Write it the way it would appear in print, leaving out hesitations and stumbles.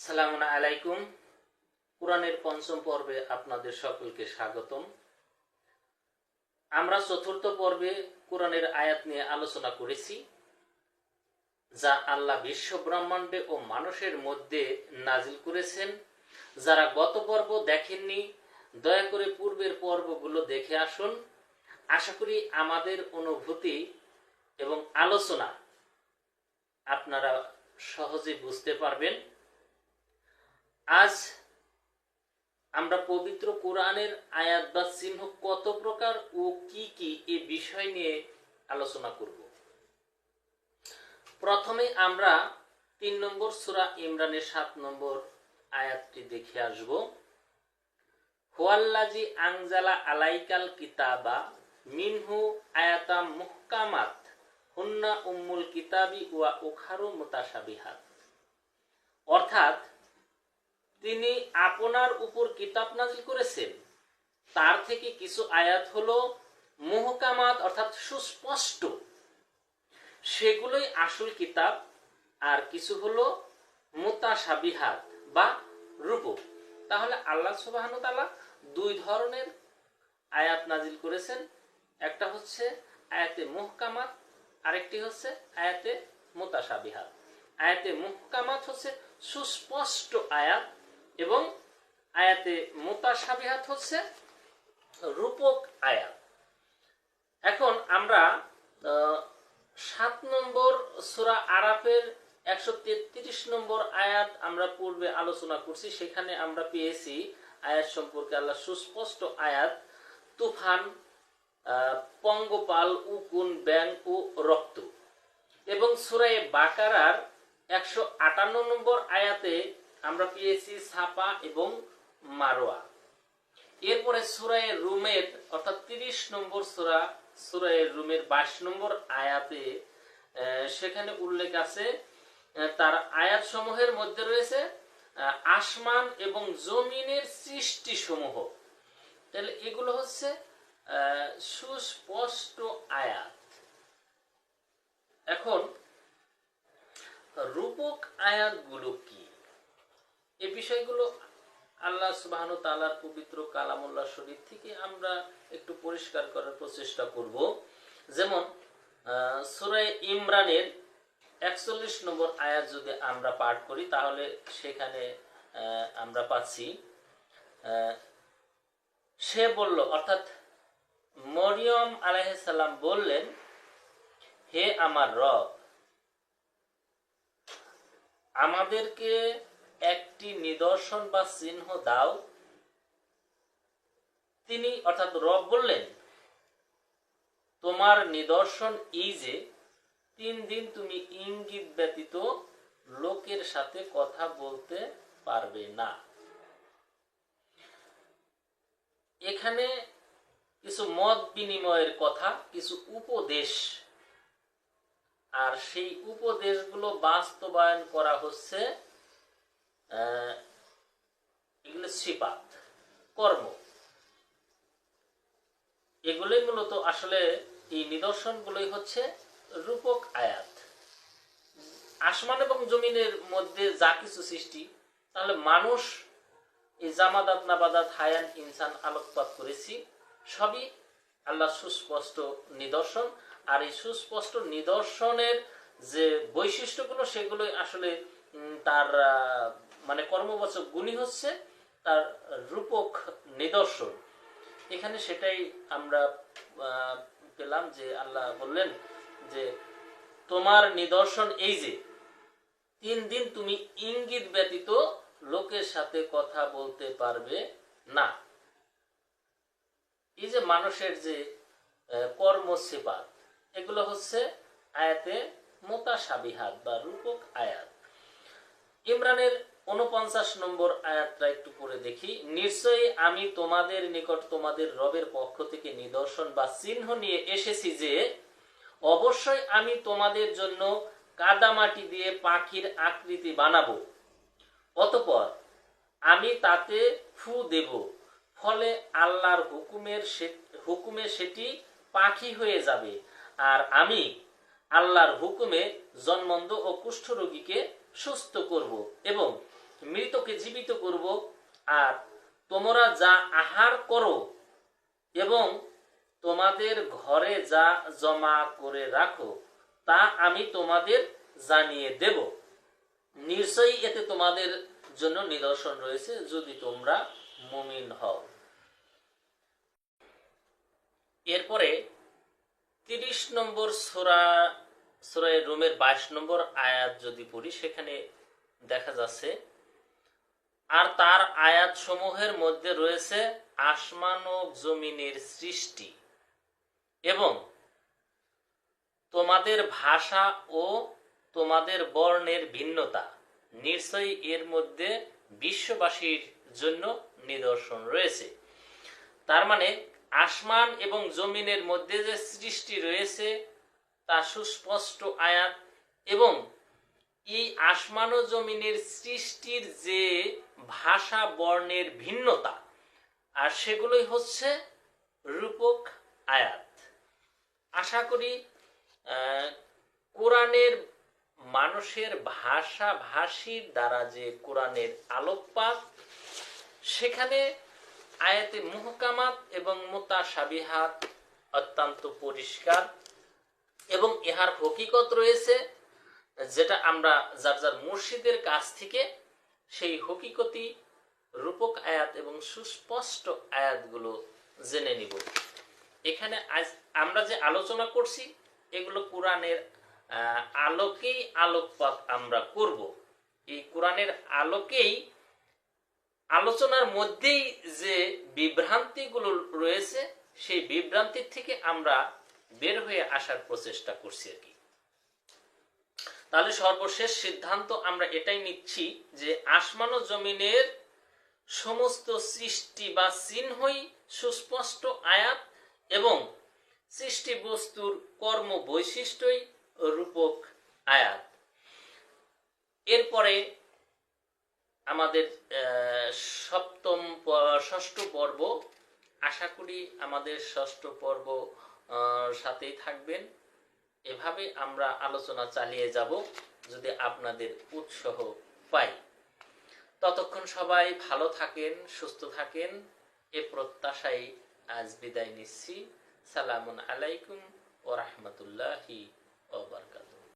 সালামু আলাইকুম। কোরআনের পঞ্চম পর্বে আপনাদের সকলকে স্বাগতম। আমরা চতুর্থ পর্বে কোরআনের আয়াত নিয়ে আলোচনা করেছি, যা আল্লাহ বিশ্ব ব্রহ্মাণ্ডে ও মানুষের মধ্যে নাজিল করেছেন। যারা গত পর্ব দেখেননি, দয়া করে পূর্বের পর্বগুলো দেখে আসুন। আশা করি আমাদের অনুভূতি এবং আলোচনা আপনারা সহজে বুঝতে পারবেন। আজ আমরা পবিত্র কোরআনের আয়াত বা চিহ্ন কত প্রকার ও কি কি এ বিষয় নিয়ে আলোচনা করব। প্রথমে আমরা 3 নম্বর সূরা ইমরানের 7 নম্বর আয়াতটি দেখে আসব। হুয়াল্লাযী আনজালা আলাইকাল কিতাবা মিনহু আয়াতাম মুহকামাত হুন্না উম্মুল কিতাবি ওয়া উখারু মুতাশাবিহাত। অর্থাৎ তিনি আপনার উপর কিতাব নাজিল করেছেন, তার থেকে কিছু আয়াত হলো মুহকামাত অর্থাৎ সুস্পষ্ট, সেগুলোই আসল কিতাব, আর কিছু হলো মুতাশাবিহাত বা রূপক। তাহলে আল্লাহ সুবহানাহু ওয়া তাআলা দুই ধরনের আয়াত নাজিল করেছেন, একটা হচ্ছে আয়াতে মুহকামাত, আরেকটি হচ্ছে আয়াতে মুতাশাবিহাত। আয়াতে মুহকামাত হচ্ছে সুস্পষ্ট আয়াত এবং আয়াতে মুতাশাবিহাত হচ্ছে রূপক আয়াত। এখন আমরা 7 নম্বর সূরা আরাফের 133 নম্বর আয়াত আমরা পূর্বে আলোচনা করছি। সেখানে আমরা পেয়েছি আয়াত সম্পর্কে আল্লাহ সুস্পষ্ট আয়াত, তুফান, পঙ্গপাল, উকুন, ব্যাং ও রক্ত। এবং সূরা বাকারার 158 নম্বর আয়াতে আমরা পেয়েছি ছাপা এবং মারোয়া। এরপরে সূরা রুমের অর্থাৎ 30 নম্বর সূরা রুমের 22 নম্বর আয়াতে সেখানে উল্লেখ আছে, তার আয়াত সমূহের মধ্যে রয়েছে আসমান এবং জমিনের সৃষ্টি সমূহ। তাহলে এগুলো হচ্ছে সুস্পষ্ট আয়াত। এখন রূপক আয়াতগুলো কি, এই বিষয়গুলো আল্লাহ সুবহানাহু ওয়া তাআলার পবিত্র কালামুল্লাহ শরীফ থেকে আমরা একটু পরিষ্কার করার প্রচেষ্টা করব। যেমন সূরা ইমরানের 41 নম্বর আয়াত যদি আমরা পাঠ করি, তাহলে সেখানে আমরা পাচ্ছি, সে বলল, অর্থাৎ মরিয়ম আলাইহিস সালাম বললেন, হে আমার রব, আমাদেরকে একটি নিদর্শন বা চিহ্ন দাও। তিনি অর্থাৎ রব বললেন, তোমার নিদর্শন এই যে 3 দিন তুমি ইঙ্গিত ব্যতীত লোকের সাথে কথা বলতে পারবে না। এখানে কিছু মত বিনিময়ের কথা, কিছু উপদেশ, আর সেই উপদেশগুলো বাস্তবায়ন করা হচ্ছে এগুলো সিফাত, কর্ম। এগুলোই মূলত আসলে এই নিদর্শনগুলোই হচ্ছে রূপক আয়াত। আসমান এবং জমিনের মধ্যে যা কিছু সৃষ্টি, তাহলে মানুষ এই জামাদাত নাবাদাত হায়ান ইনসান আলোকপাত করেছি, সবই আল্লাহ সুস্পষ্ট নিদর্শন। আর এই সুস্পষ্ট নিদর্শনের যে বৈশিষ্ট্যগুলো, সেগুলোই আসলে তার মানে কর্মবাচক গুণই হচ্ছে তার রূপক নিদর্শন। এখানে সেটাই আমরা পেলাম যে আল্লাহ বললেন যে তোমার নিদর্শন এই যে 3 দিন তুমি ইঙ্গিত ব্যতীত লোকের সাথে কথা বলতে পারবে না। এই যে মানুষের যে কর্ম সিফাত, এগুলো হচ্ছে আয়াতে মুতাশাবিহাত বা রূপক আয়াত। ইমরানের 49 নম্বর আয়াতটা একটু পড়ে দেখি। নিশ্চয়ই আমি তোমাদের নিকট তোমাদের রবের পক্ষ থেকে নিদর্শন বা চিহ্ন নিয়ে এসেছি যে অবশ্যই আমি তোমাদের জন্য কাদামাটি দিয়ে পাখির আকৃতি বানাবো, অতঃপর আমি তাতে ফু দেব, ফলে আল্লাহর হুকুমে সেটি পাখি হয়ে যাবে, আর আমি আল্লাহর হুকুমে জন্মন্ধ ও কুষ্ঠরোগীকে সুস্থ করব এবং মৃতকে জীবিত করব, আর তোমরা যা আহার করো এবং তোমাদের ঘরে যা জমা করে রাখো তা আমি তোমাদের জানিয়ে দেব। নিশ্চয়ই এতে তোমাদের জন্য নিদর্শন রয়েছে যদি তোমরা মুমিন হও। এরপরে 30 নম্বর সূরা রুমের 22 নম্বর আয়াত যদি পড়ি, সেখানে দেখা যাচ্ছে, আর তার আয়াত সমূহের মধ্যে রয়েছে আসমান ও জমিনের সৃষ্টি এবং তোমাদের ভাষা ও তোমাদের বর্ণের ভিন্নতা। নিশ্চয়ই এর মধ্যে বিশ্ববাসীর জন্য নিদর্শন রয়েছে। তার মানে আসমান এবং জমিনের মধ্যে যে সৃষ্টি রয়েছে তা সুস্পষ্ট আয়াত, এবং এই আসমান ও জমিনের সৃষ্টির যে ভাষা বর্ণের ভিন্নতা, আর সেগুলোই হচ্ছে রূপক আয়াত। আশা করি কোরআনের মানুষের ভাষা ভাষীর দ্বারা যে কোরআনের আলোকপাত, সেখানে আয়াতে মুহকামাত এবং মুতাশাবিহাত অত্যন্ত পরিষ্কার, এবং ইহার হকিকত রয়েছে, যেটা আমরা যার যার মুর্শিদের কাছ থেকে সেই হকিকতি রূপক আয়াত এবং সুস্পষ্ট আয়াতগুলো জেনে নিব। এখানে আজ আমরা যে আলোচনা করছি এগুলো কোরআনের আলোকেই আলোকপাত আমরা করব। এই কোরআনের আলোকেই আলোচনার মধ্যেই যে বিভ্রান্তিগুলো রয়েছে সেই বিভ্রান্তির থেকে আমরা বের হয়ে আসার প্রচেষ্টা করছি আর কি। তাহলে সর্বশেষ সিদ্ধান্ত আমরা এটাই নিচ্ছি যে আসমান ও জমিনের সমস্ত সৃষ্টি বা চিহ্নই সুস্পষ্ট আয়াত এবং সৃষ্টি বস্তুর কর্ম বৈশিষ্ট্যই রূপক আয়াত। এরপরে আমাদের ষষ্ঠ পর্ব, আশা করি আমাদের ষষ্ঠ পর্ব সাথেই থাকবেন। এভাবে আমরা আলোচনা চালিয়ে যাব যদি আপনাদের উৎসাহ পাই। ততক্ষণ সবাই ভালো থাকেন, সুস্থ থাকেন, এ প্রত্যাশায় আজ বিদায় নিচ্ছি। সালামুন আলাইকুম ওয়া রাহমাতুল্লাহি ওয়া বারাকাতুহু।